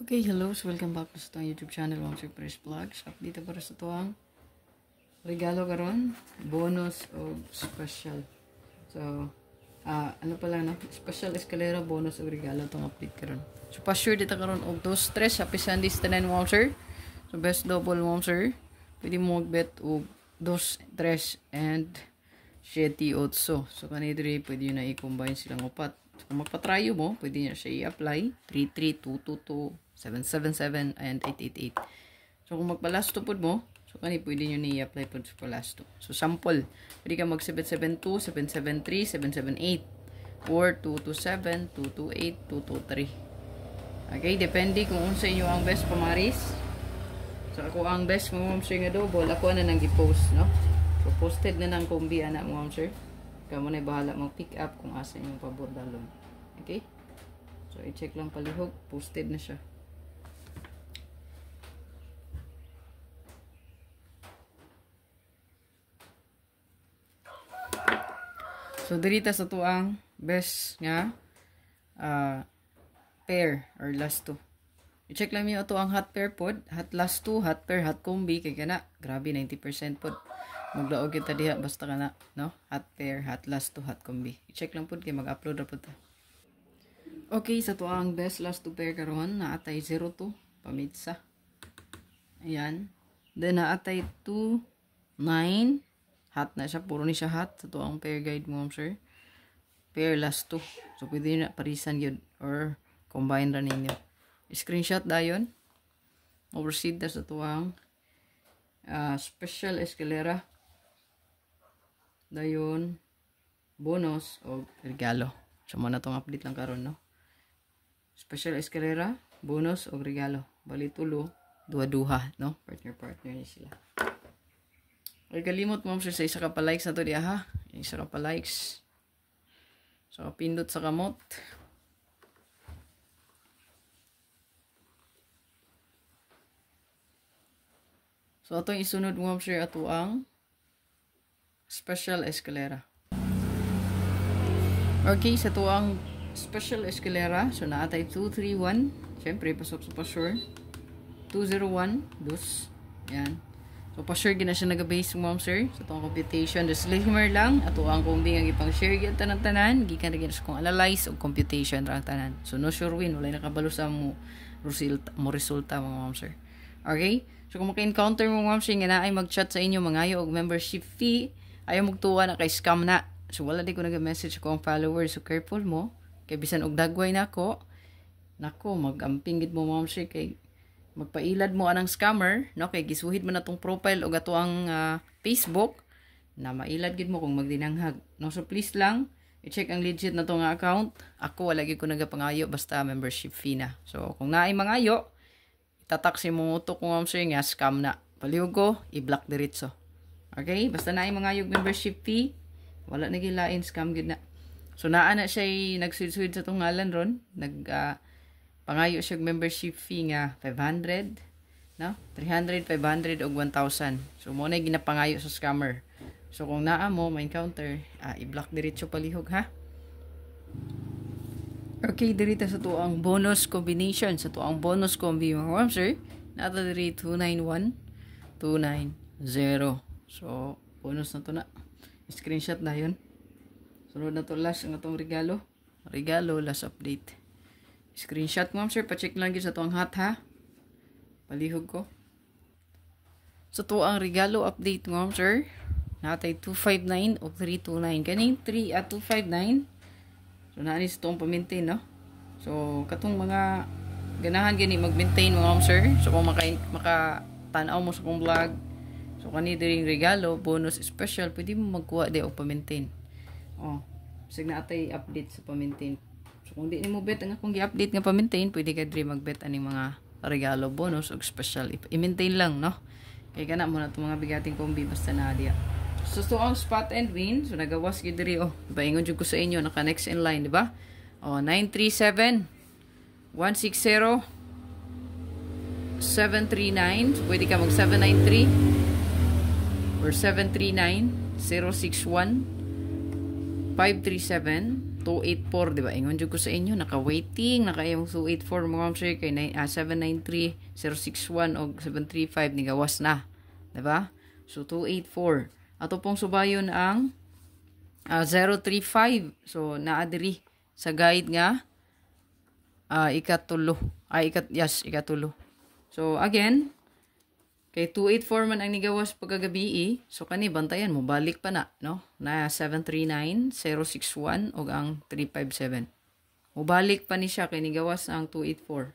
Okay, hello. So welcome back to sa YouTube channel, Ma'am Sir Fresh Vlogs. Update para sa tuwang regalo karon, bonus o special. So, ano pala no? Special escalera, bonus o regalo itong update karon. So, pa-sure dito karon og 2-3 Happy Sundays tanan, Ma'am Sir. So, best double, Ma'am Sir. Pwede mo magbet og 2-3 and 7-8. So, kanito rin pwede yun na i-combine silang upat. So, kung magpatryo mo, pwede nyo siya i-apply. 33222, 777, and 888. So, kung magpalasto po mo, so kanito pwede nyo na i-apply po sa palasto. So, sample. Pwede ka mag 772, 773, 778, or 227, 228, 223. Okay, depende kung unsa inyo ang best pamaris. So, ako ang best mo, Ma'am Sir, nga double. Ako na nang i-post, no? So, posted na ng kombi, anak mo, Ma'am Sir. Kamu na bahala mag-pick up kung asa yung pabor dalon. Okay? So, i-check lang palihog. Posted na siya. So, dirita sa tuang best nga pair or last two. I-check lang niyo ito ang hot pair pod. Hot last two, hot pair, hot combi. Kaya na, grabe, 90% pod. Maglaog kita diha basta ka na, no? Hot pair, hot last to hot combi. I-check lang po kay mag-upload ra po ta. Okay, sa to ang best last to pair karon na atay 02 pamitsa. Ayan. Then na atay 29 hot na siya, puro ni siya hot sa to ang pair guide mo, sir. Pair last to. So pwede na parisan yun or combine ra ninyo. Screenshot dayon. Overseed sa to ang special escalera. Dayon bonus o regalo. So mo na tong update lang karon, no. Special escalera, bonus o regalo. Bali tulo, duha-duha, no. Partner ni sila. Ay kalimot mo sa isa ka pa likes na to diha, ha. Isa ka pa likes. So pindot sa kamot. So atong isunod mo sir ato ang special escalera. Okay, sa to ang special escalera, so naatay 231. Siyempre, pasok sa pa-sure. 201, dus. Yan. So, pa-sure gina siya nag-base mo, sir. So, itong computation. Disclaimer lang. Ato ang kumbing ang ipang-share yan tanan-tanan. Gikan rin sa kung analyze o computation rang tanan. So, no sure win. Wala nakabalo sa mo resulta, mga ma'am, sir. Okay? So, kung maka-encounter mo, ma'am, sir, nga na ay mag-chat sa inyo, mangayo og membership fee, ayaw magtuwa na kay scam na. So, wala di ko nag-message ko ang followers. So, careful mo. Kay bisan og dagway na ako. Nako, mag-amping gid mo, ma'am, sir, kay magpailad mo anang scammer, no? Kay gisuhid mo na tong profile o gato ang Facebook na mailad gid mo kung magdinanghag. No, so please lang, i-check ang legit na tong account. Ako, wala gid ko nagapangayo, basta membership fee na. So, kung naay mangayo, itatak si mo to kung ma'am, sir, nga scam na. Palihog ko, i-block diretso. Okay? Basta naay mangayog membership fee, wala na gilain, scam gid na. So, naa na siya nagsuid-suid sa tong ngalan ron. Pangayo siya membership fee nga 500, no? 300, 500 og 1,000. So, mo na ginapangayo sa scammer. So, kung naa mo, ma-encounter, i-block diretso palihog, ha? Okay, dirita sa to ang bonus combination. Sa to ang bonus combi, mga sir. Nata diri 291, 290. So, bonus na to na. Screenshot na yun. Sunod na to last ang atong regalo. Regalo, last update. Screenshot mo, sir. Pacheck lang yun sa to ang hot, ha. Palihog ko. Sa to ang regalo update mo, sir. Natay 259 o 329. Kaning 3 at 259. So, naanis itong pa-maintain, no? So, katong mga ganahan gani mag-maintain mo, sir. So, kung makatanaw mo sa kong vlog, so, kanina rin regalo, bonus, special, pwede mo magkuha di o pa-maintain. Oh, sig na atay update sa pa-maintain. So, kung di mo bet ang akong gi-update nga pa-maintain, pwede ka rin mag-bet aning mga regalo, bonus, o special. I-maintain lang, no? Kaya ka na muna itong mga bigating kombi, basta na diya. So, ito ang spot and win. So, nagawas gid diri, oh. Diba, ingon jud ko sa inyo, naka-next in line, diba? Oh, 937, 160, 739. So, pwede ka mag 793 or 739, 061, 537, 284, di ba? Ingon jud ko sa inyo, naka-waiting, naka-yung 284 mga ma'am sir, kay 793, 061, o 735, ni gawas na. Di ba? So, 284. Ato pong subayon ang 035. So, naadiri sa guide nga, ikatulo. Ikatulo. So, again, kay 284 man ang nigawas pagkagabi, so kani bantayan mo balik pa na, no? Na 739, 061 og ang 357. Mo balik pa ni siya kay nigawas ang 284.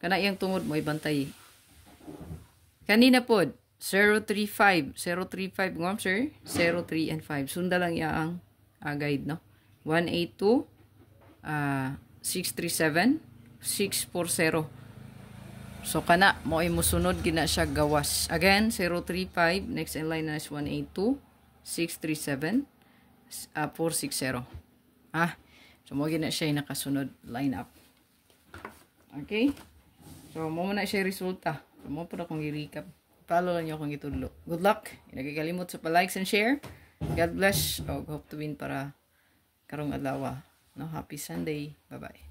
Kana iyang tungod mo ibantay. Kanina pod 035 ngam sir, 03 and 5. Sunda lang iya ang guide, no? 182 637 640. So, kana, mo imusunod gina siya gawas. Again, 035, next in line na is 182, 637, 460. So, mo gina siya yung nakasunod line up. Okay? So, mo muna siya resulta. So, mo po na kong i-recap. Follow lang nyo kung itudlo. Good luck. Nagkakalimot sa pa-likes and share. God bless. Hope to win para karong adlaw. No? Happy Sunday. Bye-bye.